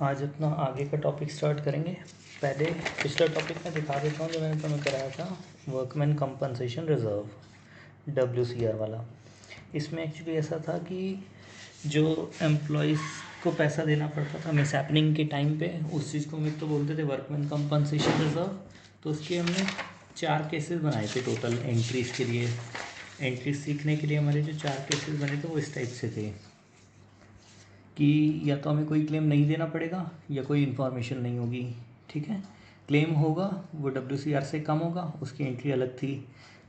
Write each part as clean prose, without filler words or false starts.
आज अपना आगे का टॉपिक स्टार्ट करेंगे। पहले पिछला टॉपिक मैं दिखा देता हूँ जो मैंने तुम्हें कराया था, वर्कमैन कंपनसेशन रिज़र्व, WCR वाला। इसमें एक्चुअली ऐसा था कि जो एम्प्लॉयज़ को पैसा देना पड़ता था मिस हैपनिंग के टाइम पे, उस चीज़ को हम एक तो बोलते थे वर्कमैन कंपनसेशन रिज़र्व। तो उसके हमने 4 केसेस बनाए थे टोटल एंट्रीज़ के लिए। एंट्रीज सीखने के लिए हमारे जो 4 केसेस बने थे वो इस टाइप से थे कि या तो हमें कोई क्लेम नहीं देना पड़ेगा या कोई इन्फॉर्मेशन नहीं होगी। ठीक है, क्लेम होगा वो WCR से कम होगा, उसकी एंट्री अलग थी।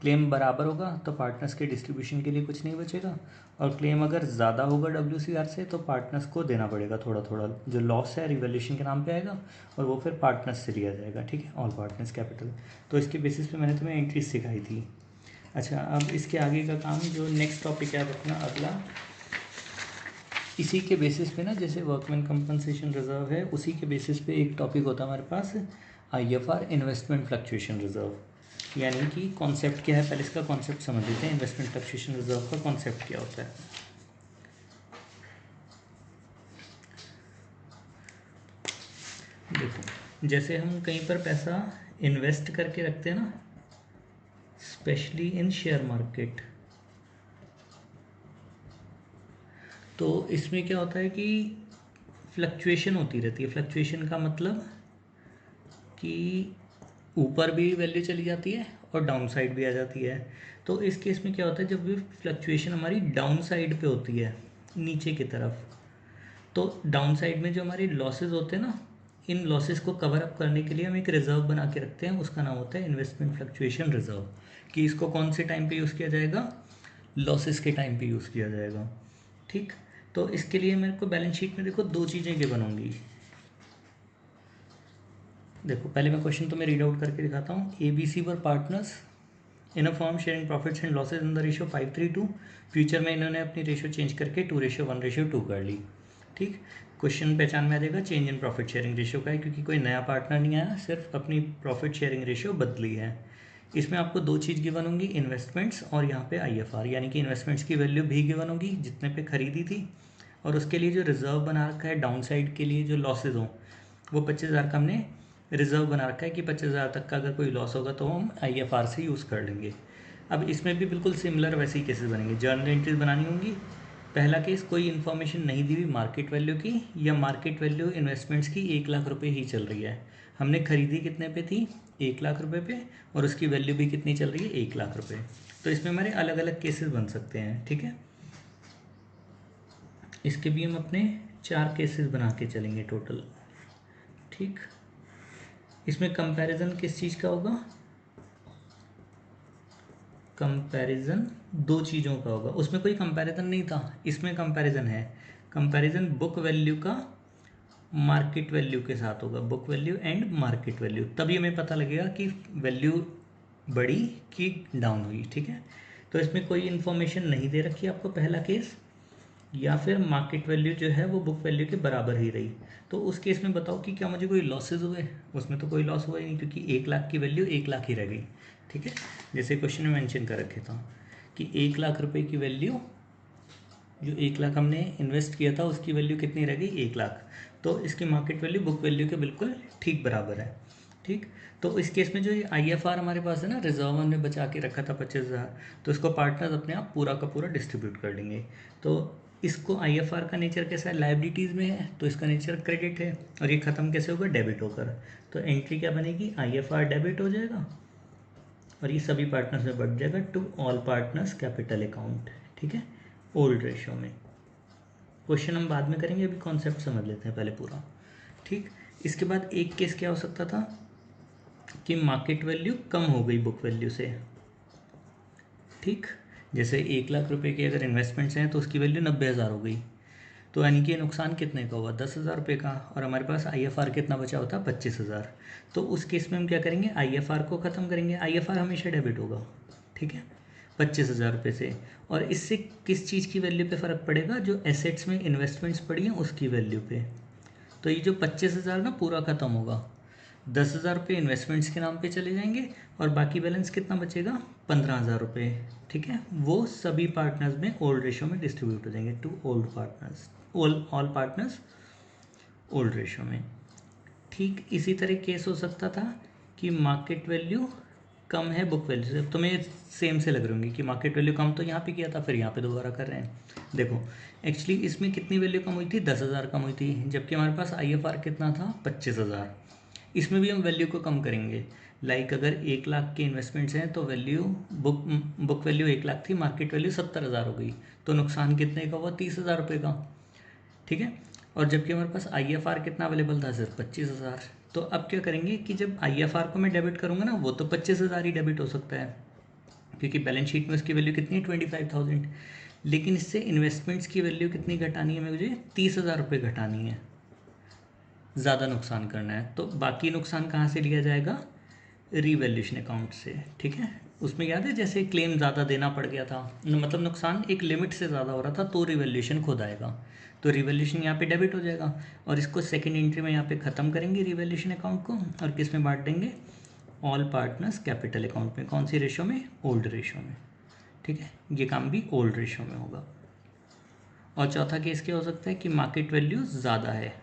क्लेम बराबर होगा तो पार्टनर्स के डिस्ट्रीब्यूशन के लिए कुछ नहीं बचेगा, और क्लेम अगर ज़्यादा होगा WCR से तो पार्टनर्स को देना पड़ेगा थोड़ा थोड़ा। जो लॉस है रिवैल्यूएशन के नाम पे आएगा और वो फिर पार्टनर्स से लिया जाएगा। ठीक है, ऑल पार्टनर्स कैपिटल। तो इसके बेसिस पे मैंने तुम्हें एंट्रीज सिखाई थी। अच्छा, अब इसके आगे का काम जो नेक्स्ट टॉपिक है अपना अगला, इसी के बेसिस पे ना, जैसे वर्कमैन कंपनसेशन रिजर्व है उसी के बेसिस पे एक टॉपिक होता है हमारे पास, IFR इन्वेस्टमेंट फ्लक्चुएशन रिजर्व। यानी कि कॉन्सेप्ट क्या है, पहले इसका कॉन्सेप्ट समझ लेते हैं। इन्वेस्टमेंट फ्लक्चुएशन रिजर्व का कॉन्सेप्ट क्या होता है। देखो, जैसे हम कहीं पर पैसा इन्वेस्ट करके रखते हैं ना, स्पेशली इन शेयर मार्केट, तो इसमें क्या होता है कि फ्लक्चुएशन होती रहती है। फ्लक्चुएशन का मतलब कि ऊपर भी वैल्यू चली जाती है और डाउन साइड भी आ जाती है। तो इस केस में क्या होता है, जब भी फ्लक्चुएशन हमारी डाउन साइड पे होती है, नीचे की तरफ, तो डाउन साइड में जो हमारी लॉसेस होते हैं ना, इन लॉसेस को कवर अप करने के लिए हम एक रिजर्व बना के रखते हैं, उसका नाम होता है इन्वेस्टमेंट फ्लक्चुएशन रिजर्व। कि इसको कौन से टाइम पे यूज़ किया जाएगा, लॉसेस के टाइम पे यूज़ किया जाएगा। ठीक, तो इसके लिए मेरे को बैलेंस शीट में देखो 2 चीज़ें के बनूंगी। देखो, पहले मैं क्वेश्चन तुम्हें रीड आउट करके दिखाता हूँ। ABC were partners in a form sharing profits and losses in the ratio 5:3:2। Future में इन्होंने अपनी रेशियो चेंज करके 2:1:2 कर ली। ठीक, क्वेश्चन पहचान में आ जाएगा change in profit sharing ratio का है, क्योंकि कोई नया पार्टनर नहीं आया, सिर्फ अपनी प्रॉफिट शेयरिंग रेशियो बदली है। इसमें आपको 2 चीज़ गिवन होंगी, इन्वेस्टमेंट्स और यहाँ पे IFR, यानी कि इन्वेस्टमेंट्स की वैल्यू भी गिवन होगी जितने पे खरीदी थी, और उसके लिए जो रिजर्व बना रखा है डाउन साइड के लिए जो लॉसेज हों, वो 25,000 का हमने रिजर्व बना रखा है कि 25,000 तक का अगर कोई लॉस होगा तो हम IFR से यूज़ कर लेंगे। अब इसमें भी बिल्कुल सिमिलर वैसे ही केसेस बनेंगे। जर्नल एंट्रीज बनानी होंगी। पहला केस, कोई इन्फॉर्मेशन नहीं दी हुई मार्केट वैल्यू की, या मार्केट वैल्यू इन्वेस्टमेंट्स की 1,00,000 रुपये ही चल रही है। हमने खरीदी कितने पे थी, 1,00,000 रुपये पे, और उसकी वैल्यू भी कितनी चल रही है, 1,00,000 रुपये। तो इसमें हमारे अलग अलग केसेस बन सकते हैं। ठीक है, इसके भी हम अपने 4 केसेस बना के चलेंगे टोटल। ठीक, इसमें कंपैरिजन किस चीज़ का होगा, कंपैरिजन 2 चीज़ों का होगा। उसमें कोई कंपैरिजन नहीं था, इसमें कंपैरिजन है। कंपैरिजन बुक वैल्यू का मार्केट वैल्यू के साथ होगा, book value and market value, तभी हमें पता लगेगा कि वैल्यू बढ़ी कि डाउन हुई। ठीक है, तो इसमें कोई इन्फॉर्मेशन नहीं दे रखी आपको, पहला केस, या फिर मार्केट वैल्यू जो है वो बुक वैल्यू के बराबर ही रही। तो उस केस में बताओ कि क्या मुझे कोई लॉसेज हुए। उसमें तो कोई लॉस हुआ ही नहीं, क्योंकि 1,00,000 की वैल्यू 1,00,000 ही रह गई। ठीक है, जैसे क्वेश्चन में मेंशन कर रखे था कि 1,00,000 रुपए की वैल्यू, जो 1,00,000 हमने इन्वेस्ट किया था उसकी वैल्यू कितनी रह गई, 1,00,000। तो इसकी मार्केट वैल्यू बुक वैल्यू के बिल्कुल ठीक बराबर है। ठीक, तो इस केस में जो ये IFR हमारे पास है ना, रिजर्व हमने बचा के रखा था 25,000, तो इसको पार्टनर्स अपने आप पूरा का पूरा डिस्ट्रीब्यूट कर देंगे। तो इसको IFR का नेचर कैसा है, लाइबिलिटीज़ में है, तो इसका नेचर क्रेडिट है, और ये ख़त्म कैसे होगा, डेबिट होकर। तो एंट्री क्या बनेगी, IFR डेबिट हो जाएगा, और ये सभी पार्टनर्स में बढ़ जाएगा to all partners capital account. ठीक है, ओल्ड रेशियो में। क्वेश्चन हम बाद में करेंगे, अभी कॉन्सेप्ट समझ लेते हैं पहले पूरा। ठीक, इसके बाद एक केस क्या हो सकता था कि मार्केट वैल्यू कम हो गई बुक वैल्यू से। ठीक, जैसे 1,00,000 रुपये के अगर इन्वेस्टमेंट्स हैं तो उसकी वैल्यू 90,000 हो गई, तो यानी कि नुकसान कितने का हुआ, 10,000 रुपये का, और हमारे पास IFR कितना बचा होता, 25,000। तो उस केस में हम क्या करेंगे, IFR को ख़त्म करेंगे। IFR हमेशा डेबिट होगा। ठीक है, 25,000 रुपये से, और इससे किस चीज़ की वैल्यू पे फ़र्क पड़ेगा, जो एसेट्स में इन्वेस्टमेंट्स पड़ी हैं उसकी वैल्यू पे। तो ये जो 25,000 ना पूरा ख़त्म होगा, 10,000 रुपये इन्वेस्टमेंट्स के नाम पे चले जाएंगे, और बाकी बैलेंस कितना बचेगा, 15,000 रुपये। ठीक है, वो सभी पार्टनर्स में ओल्ड रेशियो में डिस्ट्रीब्यूट हो जाएंगे to old partners, all partners old ratio में। ठीक इसी तरह केस हो सकता था कि मार्केट वैल्यू कम है बुक वैल्यू से। तो मैं सेम से लग रही होंगी कि मार्केट वैल्यू कम तो यहाँ पे किया था, फिर यहाँ पे दोबारा कर रहे हैं। देखो एक्चुअली इसमें कितनी वैल्यू कम हुई थी, 10,000 कम हुई थी, जबकि हमारे पास IFR कितना था, 25,000। इसमें भी हम वैल्यू को कम करेंगे। लाइक अगर 1 लाख के इन्वेस्टमेंट्स हैं तो वैल्यू बुक वैल्यू 1 लाख थी, मार्केट वैल्यू 70,000 हो गई, तो नुकसान कितने का हुआ, 30,000 रुपये का। ठीक है। और जबकि हमारे पास IFR कितना अवेलेबल था, सिर्फ 25,000। तो अब क्या करेंगे कि जब IFR को मैं डेबिट करूँगा ना, वो तो 25,000 ही डेबिट हो सकता है, क्योंकि बैलेंस शीट में उसकी वैल्यू कितनी है, 25,000। लेकिन इससे इन्वेस्टमेंट्स की वैल्यू कितनी घटानी है, मुझे 30,000 रुपये घटानी है, ज़्यादा नुकसान करना है। तो बाकी नुकसान कहाँ से लिया जाएगा, रीवैल्यूएशन अकाउंट से। ठीक है। उसमें याद है जैसे क्लेम ज़्यादा देना पड़ गया था, मतलब नुकसान एक लिमिट से ज़्यादा हो रहा था, तो रिवैल्यूएशन खुद आएगा, तो रिवैल्यूएशन यहाँ पे डेबिट हो जाएगा। और इसको सेकंड एंट्री में यहाँ पे ख़त्म करेंगे रिवैल्यूएशन अकाउंट को, और किस में बांट देंगे, ऑल पार्टनर्स कैपिटल अकाउंट में। कौन सी रेशो में, ओल्ड रेशो में। ठीक है, ये काम भी ओल्ड रेशो में होगा। और चौथा केस क्या हो सकता है कि मार्केट वैल्यू ज़्यादा है।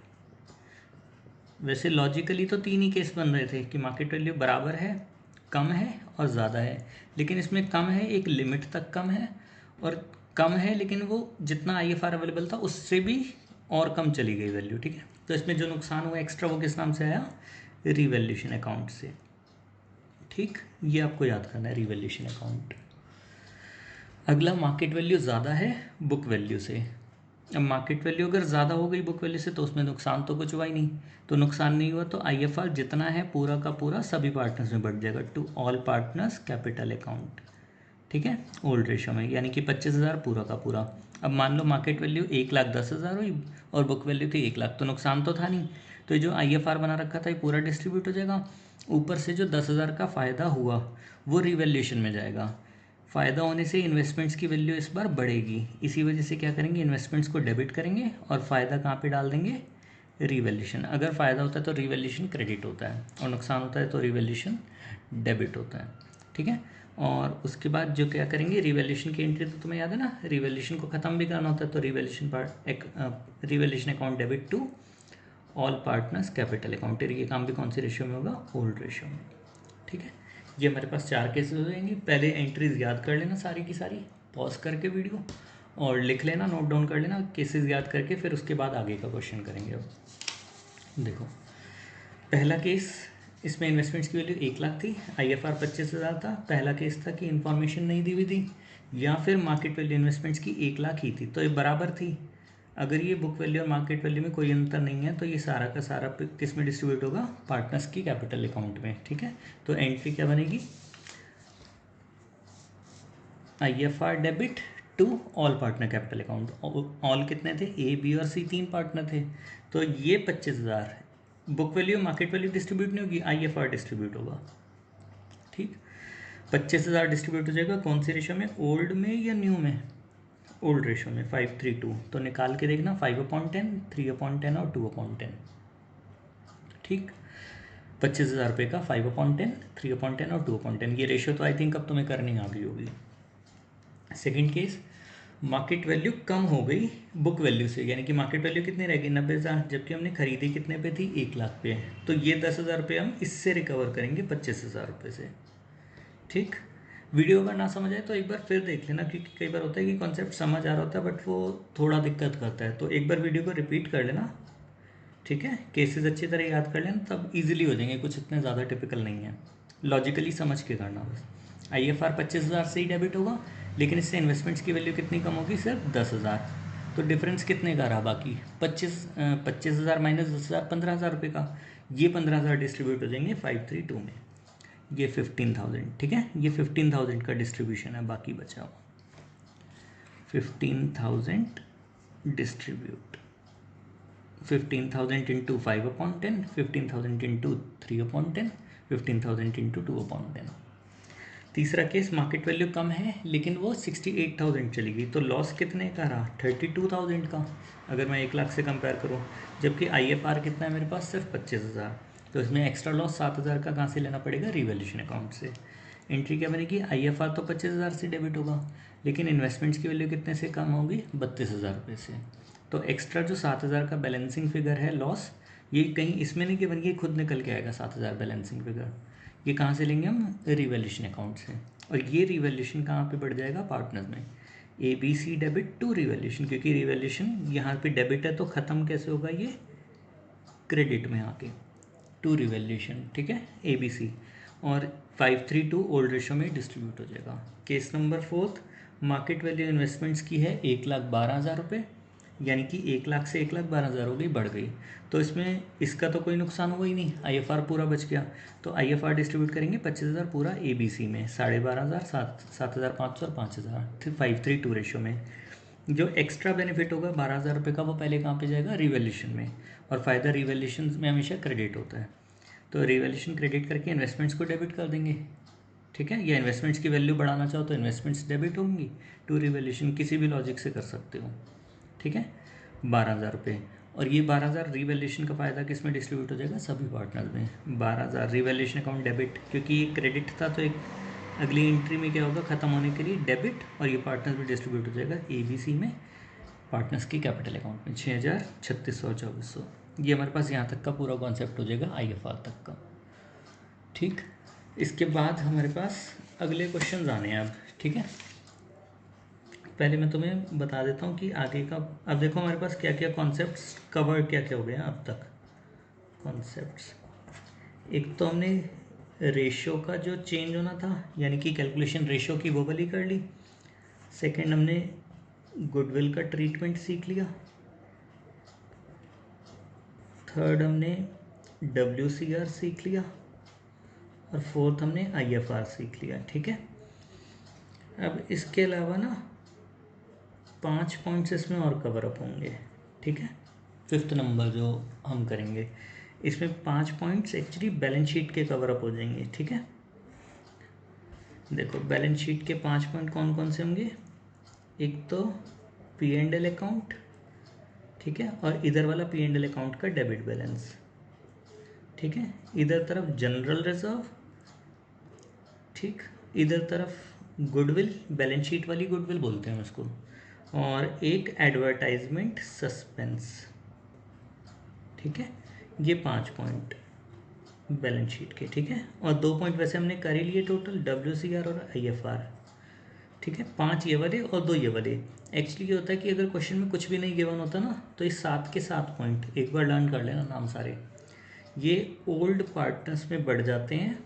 वैसे लॉजिकली तो 3 ही केस बन रहे थे कि मार्केट वैल्यू बराबर है, कम है और ज़्यादा है। लेकिन इसमें कम है एक लिमिट तक कम है, और कम है लेकिन वो जितना IFR अवेलेबल था उससे भी और कम चली गई वैल्यू। ठीक है। तो इसमें जो नुकसान हुआ एक्स्ट्रा वो किस नाम से आया, रिवैल्यूएशन अकाउंट से। ठीक, ये आपको याद करना है, रिवैल्यूएशन अकाउंट। अगला मार्केट वैल्यू ज़्यादा है बुक वैल्यू से। अब मार्केट वैल्यू अगर ज़्यादा हो गई बुक वैल्यू से तो उसमें नुकसान तो कुछ हुआ ही नहीं, तो नुकसान नहीं हुआ तो IFR जितना है पूरा का पूरा सभी पार्टनर्स में बढ़ जाएगा, to all partners capital account. ठीक है, ओल्ड रेशो में, यानी कि 25,000 पूरा का पूरा। अब मान लो मार्केट वैल्यू 1,10,000 हुई और बुक वैल्यू थी 1 लाख, तो नुकसान तो था नहीं, तो ये जो IFR बना रखा था ये पूरा डिस्ट्रीब्यूट हो जाएगा। ऊपर से जो 10,000 का फ़ायदा हुआ वो रिवैल्यूएशन में जाएगा। फ़ायदा होने से इन्वेस्टमेंट्स की वैल्यू इस बार बढ़ेगी, इसी वजह से क्या करेंगे, इन्वेस्टमेंट्स को डेबिट करेंगे और फ़ायदा कहाँ पे डाल देंगे, रिवैल्यूएशन। अगर फ़ायदा होता है तो रिवैल्यूएशन क्रेडिट होता है, और नुकसान होता है तो रिवैल्यूएशन डेबिट होता है। ठीक है। और उसके बाद जो क्या करेंगे, रिवैल्यूएशन की एंट्री तो तुम्हें याद है ना, रिवैल्यूएशन को ख़त्म भी करना होता है, तो revaluation account debit to all partners capital account. ये काम भी कौन सी रेशियो में होगा, ओल्ड रेशियो में। ठीक है। ये हमारे पास 4 केसेस हो जाएंगे। पहले एंट्रीज याद कर लेना सारी की सारी, पॉज करके वीडियो, और लिख लेना, नोट डाउन कर लेना केसेस याद करके, फिर उसके बाद आगे का क्वेश्चन करेंगे। अब देखो पहला केस, इसमें इन्वेस्टमेंट्स की वैल्यू 1 लाख थी, IFR 25,000 था। पहला केस था कि इन्फॉर्मेशन नहीं दी हुई थी, या फिर मार्केट वैल्यू इन्वेस्टमेंट्स की 1 लाख ही थी, तो ये बराबर थी। अगर ये बुक वैल्यू और मार्केट वैल्यू में कोई अंतर नहीं है तो ये सारा का सारा किस में डिस्ट्रीब्यूट होगा, पार्टनर्स की कैपिटल अकाउंट में। ठीक है। तो एंट्री क्या बनेगी, IFR debit to all partner capital account. All कितने थे, A, B और C 3 पार्टनर थे, तो ये 25,000 book value market value distribute नहीं होगी, IFR डिस्ट्रीब्यूट होगा। ठीक, 25,000 डिस्ट्रीब्यूट हो जाएगा कौन सी रेशो में, ओल्ड में या न्यू में, ओल्ड रेशो में 5:3:2। तो निकाल के देखना 5/10, 3/10 और 2/10। ठीक, 25,000 रुपये का 5/10, 3/10 और 2/10। ये रेशो तो आई थिंक अब तुम्हें करनी आ गई होगी। सेकंड केस, मार्केट वैल्यू कम हो गई बुक वैल्यू से, यानी कि मार्केट वैल्यू कितनी रहेगी, 90,000, जबकि हमने खरीदी कितने पे थी, 1 लाख पे। तो ये 10,000 रुपये हम इससे रिकवर करेंगे 25,000 रुपये से। ठीक, वीडियो अगर ना समझ आए तो एक बार फिर देख लेना, क्योंकि कई बार होता है कि कॉन्सेप्ट समझ आ रहा होता है बट वो थोड़ा दिक्कत करता है, तो एक बार वीडियो को रिपीट कर लेना। ठीक है, केसेस अच्छी तरह याद कर लेना, तब इजीली हो जाएंगे, कुछ इतने ज़्यादा टिपिकल नहीं है, लॉजिकली समझ के करना बस। IFR 25,000 से ही डेबिट होगा, लेकिन इससे इन्वेस्टमेंट्स की वैल्यू कितनी कम होगी, सिर्फ 10,000। तो डिफरेंस कितने का रहा, बाकी 25,000 माइनस 10,000, 15,000 रुपये का। ये 15,000 डिस्ट्रीब्यूट हो जाएंगे 5:3:2 में, ये 15,000। ठीक है, ये 15,000 का डिस्ट्रीब्यूशन है, बाकी बचा हुआ 15,000 डिस्ट्रीब्यूट, 15,000 इंटू 5/10, 15,000 इंटू 3/10, 15,000 इंटू 2/10। तीसरा केस, मार्केट वैल्यू कम है लेकिन वो 68,000 चली गई, तो लॉस कितने का रहा, 32,000 का, अगर मैं 1 लाख से कंपेयर करूँ। जबकि IFR कितना है मेरे पास, सिर्फ 25,000, तो इसमें एक्स्ट्रा लॉस 7,000 का कहाँ से लेना पड़ेगा, रिवैल्यूएशन अकाउंट से। एंट्री क्या बनेगी, IFR तो 25,000 से डेबिट होगा, लेकिन इन्वेस्टमेंट्स की वैल्यू कितने से कम होगी, 32,000 रुपये से। तो एक्स्ट्रा जो 7,000 का बैलेंसिंग फिगर है लॉस, ये कहीं इसमें नहीं गिवन, ये खुद निकल के आएगा 7,000 बैलेंसिंग फिगर। ये कहाँ से लेंगे हम? रिवैल्यूएशन अकाउंट से। और ये रिवैल्यूएशन कहाँ पे बढ़ जाएगा? पार्टनर में। ABC डेबिट टू रिवैल्यूएशन, क्योंकि रिवैल्यूएशन यहाँ पे डेबिट है तो ख़त्म कैसे होगा ये? क्रेडिट में आके, टू रिवैल्यूएशन, ठीक है, ABC। और 532 ओल्ड रेशो में डिस्ट्रीब्यूट हो जाएगा। Case number 4, market value investments की है 1,12,000 रुपये, यानी कि 1 लाख से 1,12,000 हो गई, बढ़ गई। तो इसमें इसका तो कोई नुकसान हुआ ही नहीं, IFR पूरा बच गया। तो IFR डिस्ट्रीब्यूट करेंगे 25,000 पूरा ABC में, 12,500, 7,500 और 5,000, फिर 532 रेशो में। जो एक्स्ट्रा बेनिफिट होगा 12,000 रुपये का, वो पहले कहाँ पे जाएगा? रिवैल्यूएशन में। और फ़ायदा रिवैल्यूएशन में हमेशा क्रेडिट होता है, तो रिवैल्यूएशन क्रेडिट करके इन्वेस्टमेंट्स को डेबिट कर देंगे, ठीक है। या इन्वेस्टमेंट्स की वैल्यू बढ़ाना चाहो तो इन्वेस्टमेंट्स डेबिट होंगी टू रिवैल्यूएशन, किसी भी लॉजिक से कर सकते हो, ठीक है। 12,000 रुपये, और ये 12,000 रिवैल्यूएशन का फ़ायदा किस में डिस्ट्रीब्यूट हो जाएगा? सभी पार्टनर्स में। 12,000 रिवैल्यूएशन अकाउंट डेबिट, क्योंकि ये क्रेडिट था तो एक अगली एंट्री में क्या होगा? ख़त्म होने के लिए डेबिट, और ये पार्टनर्स में डिस्ट्रीब्यूट हो जाएगा ABC में, पार्टनर्स की कैपिटल अकाउंट में 6,000, 3,600, 2,400। ये हमारे पास यहाँ तक का पूरा कॉन्सेप्ट हो जाएगा IFR तक का, ठीक। इसके बाद हमारे पास अगले क्वेश्चन आने हैं अब, ठीक है। पहले मैं तुम्हें बता देता हूँ कि आगे का, अब देखो हमारे पास क्या क्या कॉन्सेप्ट्स कवर क्या क्या हो गए हैं अब तक कॉन्सेप्ट्स। एक तो हमने रेशो का जो चेंज होना था, यानी कि कैलकुलेशन रेशो की, वो वाली कर ली। सेकंड हमने गुडविल का ट्रीटमेंट सीख लिया। थर्ड हमने WCR सीख लिया। और फोर्थ हमने IFR सीख लिया, ठीक है। अब इसके अलावा ना 5 पॉइंट्स इसमें और कवर अप होंगे, ठीक है। 5th नंबर जो हम करेंगे, इसमें 5 पॉइंट्स एक्चुअली बैलेंस शीट के कवर अप हो जाएंगे, ठीक है। देखो बैलेंस शीट के 5 पॉइंट कौन कौन से होंगे? एक तो P&L अकाउंट, ठीक है, और इधर वाला P&L अकाउंट का डेबिट बैलेंस, ठीक है। इधर तरफ जनरल रिजर्व, ठीक, इधर तरफ गुडविल, बैलेंस शीट वाली गुडविल बोलते हैं उसको, और एक एडवर्टाइजमेंट सस्पेंस, ठीक है। ये 5 पॉइंट बैलेंस शीट के, ठीक है। और 2 पॉइंट वैसे हमने कर ही लिए टोटल, WCR और IFR, ठीक है। 5 ये वाले और 2 ये वाले। एक्चुअली ये होता है कि अगर क्वेश्चन में कुछ भी नहीं गिवन होता ना, तो इस 7 के 7 पॉइंट एक बार लर्न कर लेना नाम सारे, ये ओल्ड पार्टनर्स में बढ़ जाते हैं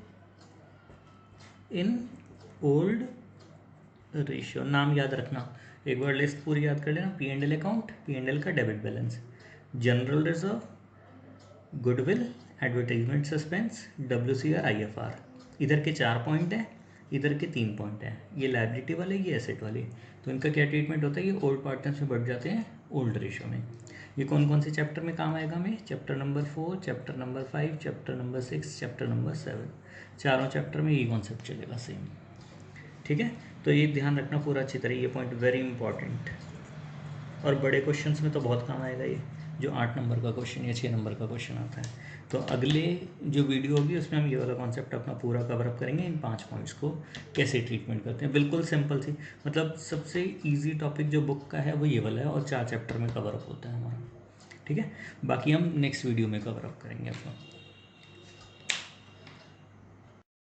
इन ओल्ड रेशियो। नाम याद रखना, एक बार लिस्ट पूरी याद कर लेना। P&L अकाउंट, P&L का debit balance, general reserve, goodwill, advertisement suspense, WCR, IFR। इधर के 4 पॉइंट हैं, इधर के 3 पॉइंट हैं, ये लायबिलिटी वाले, ये एसेट वाले। तो इनका क्या ट्रीटमेंट होता है? ये ओल्ड पार्टनर्स में बढ़ जाते हैं ओल्ड रेशियो में। ये कौन कौन से चैप्टर में काम आएगा? हमें chapter number 4, chapter number 5, chapter number 6, chapter number 7, चारों चैप्टर में ये कॉन्सेप्ट चलेगा सेम, ठीक है। तो ये ध्यान रखना पूरा अच्छी तरह, ये पॉइंट वेरी इंपॉर्टेंट, और बड़े क्वेश्चंस में तो बहुत काम आएगा ये, जो 8 नंबर का क्वेश्चन या 6 नंबर का क्वेश्चन आता है। तो अगले जो वीडियो होगी उसमें हम ये वाला कॉन्सेप्ट अपना पूरा कवर अप करेंगे, इन 5 पॉइंट्स को कैसे ट्रीटमेंट करते हैं। बिल्कुल सिंपल सी, मतलब सबसे ईजी टॉपिक जो बुक का है वो ये वाला है, और 4 चैप्टर में कवर अप होता है हमारा, ठीक है। बाकी हम नेक्स्ट वीडियो में कवर अप करेंगे अपना।